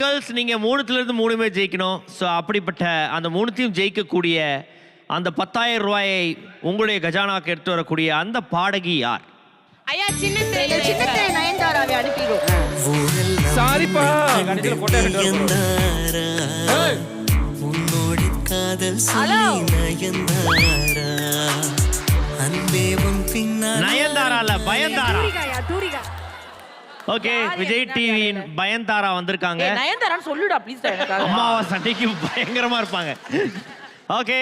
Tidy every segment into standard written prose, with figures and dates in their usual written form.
Girls நீங்க 3லிருந்து 3மே ஜெயிக்கணும். So அப்படிப்பட்ட அந்த 3த்தையும் ஜெயிக்கக்கூடிய அந்த 10,000 ரூபாயை உங்களுடைய கஜானாக்கு எடுத்து வரக்கூடிய அந்த பாடகி யார்? ஐயா சின்ன நயன்தாராவை அனுப்பிடுவோம். சாரிப்பா கடைசில போட்டோ எடுத்து உன்னோட காதல் ஹலோ நயன்தாரா அன்பே உன் பின்னால் நயன்தாரா இல்ல பயன்தாரா. தூரிகா ஓகே, விஜய் டிவியின் பயன்தாரா வந்திருக்காங்க. நயன்தாரான்னு சொல்லுடா ப்ளீஸ். அம்மாவா சண்டைக்கு பயங்கரமா இருப்பாங்க. ஓகே,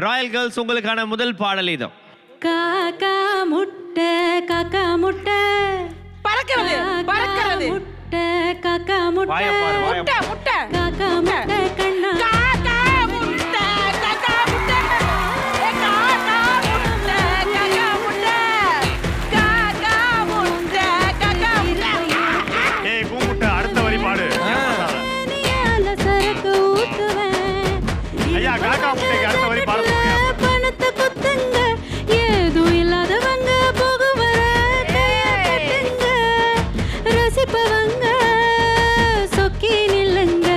ராயல் கேர்ள்ஸ் உங்களுக்கான முதல் பாடல் இதோ. காக்கா முட்டை காக்கா முட்டை பறக்கிறது பறக்கிறது முட்டை காக்கா முட்டை வாயை பாரு, வாயை முட்டை முட்டை காக்கா முட்டை கண்ணா காக்கா முட்டை காக்கா முட்டை ஏ காக்கா முட்டை காக்கா முட்டை காக்கா முட்டை காக்கா முட்டை. ஏய் கூமுட்டை அடுத்த வரி பாடு. நீயால சரக்கு ஊத்துவேன் ஐயா காக்கா முட்டைக்கு அடுத்த வரி பாட சொல்லுங்க. பணத்தை குத்துங்க ஏதும் இல்லாதவங்க போக வர கட்டுங்க ரசிப்பவங்க சொக்கி நில்லுங்க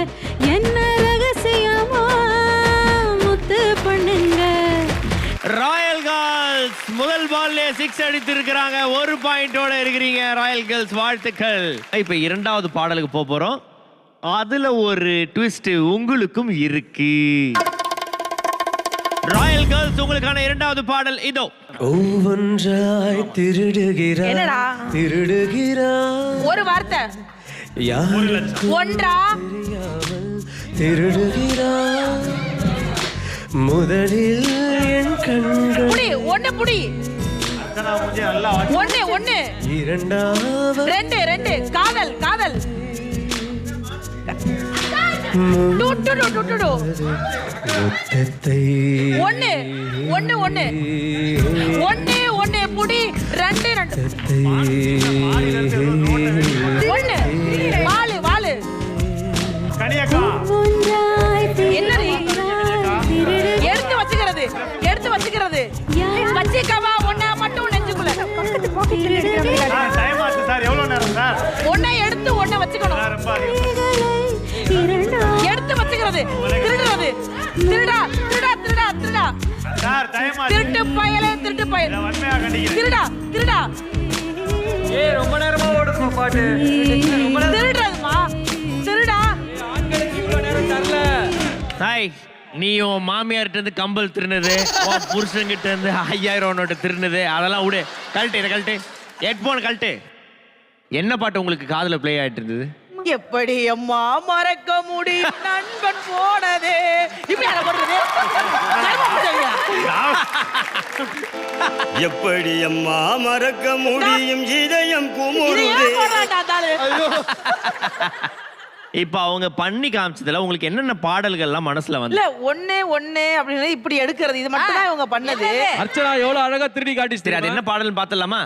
என்ன ரகசியமா முத்து பண்ணுங்க. ராயல் கேர்ள்ஸ் முதல் பால்லே 6 அடித்திருக்கிறாங்க. 1 பாயிண்டோட இருக்கிறீங்க ராயல் கேர்ள்ஸ், வாழ்த்துக்கள். இப்ப இரண்டாவது பாடலுக்கு போறோம். அதுல ஒரு ட்விஸ்ட் உங்களுக்கும் இருக்கு. ராயல் கேர்ள்ஸ் உங்களுக்கான இரண்டாவது பாடல் இதோ. ஒவ்வொன்றாய் திருடுகிறாய் என்னடா? திருடுகிறாய் ஒரு வார்த்தை யாருக்கும் ஒன்றா தெரியாமல் திருடுகிறாய் முதலில் என் கண்கள் புடி ஒண்ணு புடி அக்கனா மூஞ்சி நல்லா வாட்ச். ஒண்ணு ஒண்ணு இரண்டாவது ரெண்டு ரெண்டு காதல் காதல் டு டு டு டு டு டு. முத்தத்தை ஒண்ணு ஒண்ணு ஒண்ணு ஒண்ணு ஒண்ணு புடி ரெண்டு ரெண்டு ஒண்ணு வாலு வாலு கனியக்கா ஒன்றாய் என்னடி? திருடுகிறாய் எடுத்து வச்சுக்கிறது எடுத்து வச்சுக்கிறது வச்சுக்கவா ஒண்ணா மட்டும் நெஞ்சுக்குள்ள சார் டைம் ஆச்சு சார். எவ்வளவு நேரம் சார்? ஒண்ணை எடுத்து ஒண்ணை வச்சுக்கணும். சார் ரொம்ப அதிகம். எடுத்து வச்சுக்கிறது திருடுறது திருடா திருடா திருடா திருடா சார் டைம் ஆச்சு. திருட்டு பயலே திருட்டு பயல் இதை வன்மையா கண்டிக்கிறேன். திருடா திருடா ஏய் ரொம்ப நேரமா ஓடுமா பாட்டு. திருடுறதுமா திருடா ஹாய், நீ உன் மாமியார்கிட்ட இருந்து கம்பல் திருநது, உன் புருஷன்கிட்ட இருந்து 5000 நோட்டு திருநது, அதெல்லாம் விடு. கழட்டு இதை கழட்டு, ஹெட்போன் கழட்டு. என்ன பாட்டு உங்களுக்கு காதுல ப்ளே ஆயிட்டு இருந்தது? எப்படி அம்மா மறக்க முடியும் நண்பன் போனதே இப்படி அட போடுறது எப்படி அம்மா மறக்க முடியும் இதயம் குமுறுதே. இப்ப அவங்க பண்ணி காமிச்சதுல உங்களுக்கு என்னென்ன பாடல்கள்லாம் மனசுல வந்து? இல்ல ஒண்ணு ஒண்ணு அப்படின்னு இப்படி எடுக்கிறது இது மட்டும் தான் இவங்க பண்ணது. அர்ச்சனா எவ்வளவு அழகா திருடி காட்டிச்சு. சரி, அது என்ன பாடல்னு பார்த்தலாமா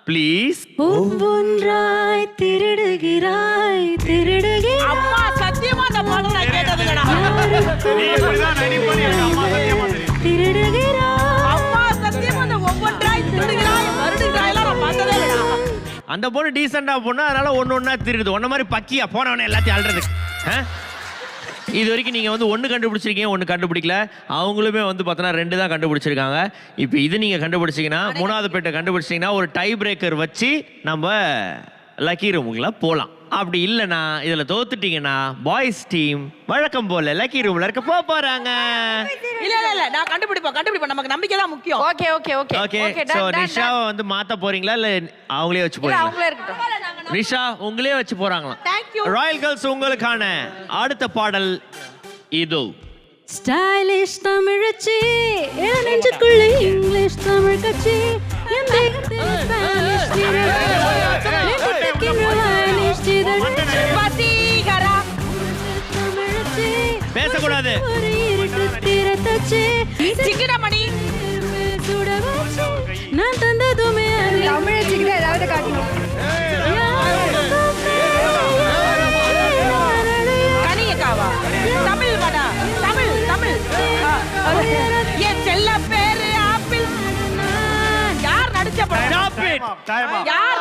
ப்ளீஸ்? ஒவ்வொன்றாய் திருடுகிறாய் திருடுகிறாய் அம்மா சத்தியமா அந்த பாடல் நான் கேட்டது இல்லடா. நீ இப்படிதான் நடிப்பேன்னு எனக்கு அம்மா சத்தியமா தெரியும். திருடுகிறாய் அம்மா சத்தியமா அந்த ஒவ்வொன்றாய் திருடுகிறாய் வருடுகிறாய் எல்லாம் நான் பார்த்ததே இல்லடா. அந்த பொண்ணு டீசெண்டா பொண்ணு, அதனால ஒண்ணா திருடுது. ஒன்ன மாதிரி பக்கியா போனவனே எல்லாத்தையும் அல்றதுக்கு. இது வரைக்கும் நீங்க வந்து 1 கண்டுபிடிச்சிருக்கீங்க, 1 கண்டுபிடிக்கல. அவங்களுமே வந்து பார்த்தோன்னா 2 தான் கண்டுபிடிச்சிருக்காங்க. இப்போ இது நீங்க கண்டுபிடிச்சீங்கன்னா, 3வது பேட்டை கண்டுபிடிச்சிங்கன்னா ஒரு டை பிரேக்கர் வச்சு நம்ம லக்கி ரூமுக்குள்ள போகலாம். அப்படி இல்லைன்னா இதுல தோத்துட்டீங்கன்னா பாய்ஸ் டீம் வழக்கம் போல லக்கி ரூம்ல இருக்க போறாங்க. இல்ல இல்ல இல்ல நான் கண்டுபிடிப்போம் நமக்கு நம்பிக்கை தான் முக்கியம். Okay okay okay okay, so நிஷாவை வந்து மாத்த போறீங்களா இல்ல அவங்களே வச்சு போறீங்களா? அவங்களே இருக்கட்டும். நிஷா உங்களே வச்சு போறாங்களாம். Thank you. ராயல் கேர்ள்ஸ் உங்களுக்கான அடுத்த பாடல் இதோ. ஸ்டைலிஷ் தமிழச்சி என் நெஞ்சுக்குள்ள இங்கிலீஷ் தமிழ் கட்சி என் தேகத்தில் ஸ்பானிஷ் வசீகரா தமிழச்சி பேசக்கூடாது. ஒரு இருட்டு திரத்தச்சு சிக்கிரமணி சுட வச்சு நான் தந்ததுமே தமிழச்சிக்கு ஏதாவது காட்டணும். கனியக்காவா தமிழ் வடா தமிழ் தமிழ் என் செல்ல பேரு ஆப்பிள். யார் நடிச்ச படம்? Stop it. டைம் ஆ. யார்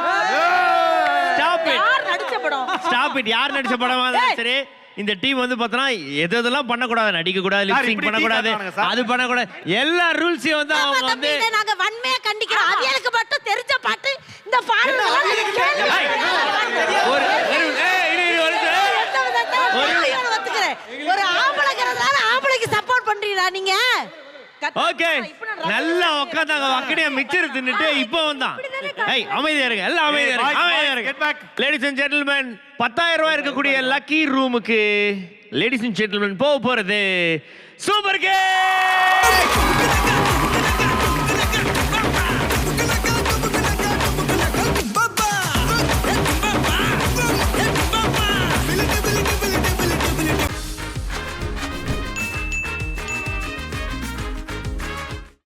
Stop it. யார் நடிச்ச படம்? Stop ரிப்பீட் யார் நடிச்ச படமா இருந்தாலும் சரி இந்த டீம் வந்து பார்த்தோன்னா எதெல்லாம் பண்ணக்கூடாது, நடிக்க கூடாது, லிப்சிங் இப்படி பண்ணக்கூடாது, டீ காட்டுறாங்க சார். அது பண்ணக்கூடாது, எல்லா ரூல்ஸையும் வந்து அவங்க வந்து நாங்க வன்மையா கண்டிக்கிறோம். அவியலுக்கு மட்டும் தெரிஞ்ச பாட்டு இந்த பாடல் ஒரு ஒத்துக்கிறேன். ஒரு ஆம்பளைங்கிறதால ஆம்பளைக்கு சப்போர்ட் பண்றீங்களா நீங்க? ஓகே நல்லா உட்காந்தாங்க வக்கடியா மிச்சர் தின்னுட்டு இப்போ வந்தான். ஏய் அமைதியா இருங்க, எல்லாம் அமைதியா இருங்க, அமைதியா Get இருங்க. back. லேடிஸ் அண்ட் ஜென்டில்மேன் 10,000 ரூபாய் இருக்கக்கூடிய லக்கி ரூமுக்கு லேடிஸ் அண்ட் ஜென்டில்மேன் போக போறது சூப்பர் கேம்.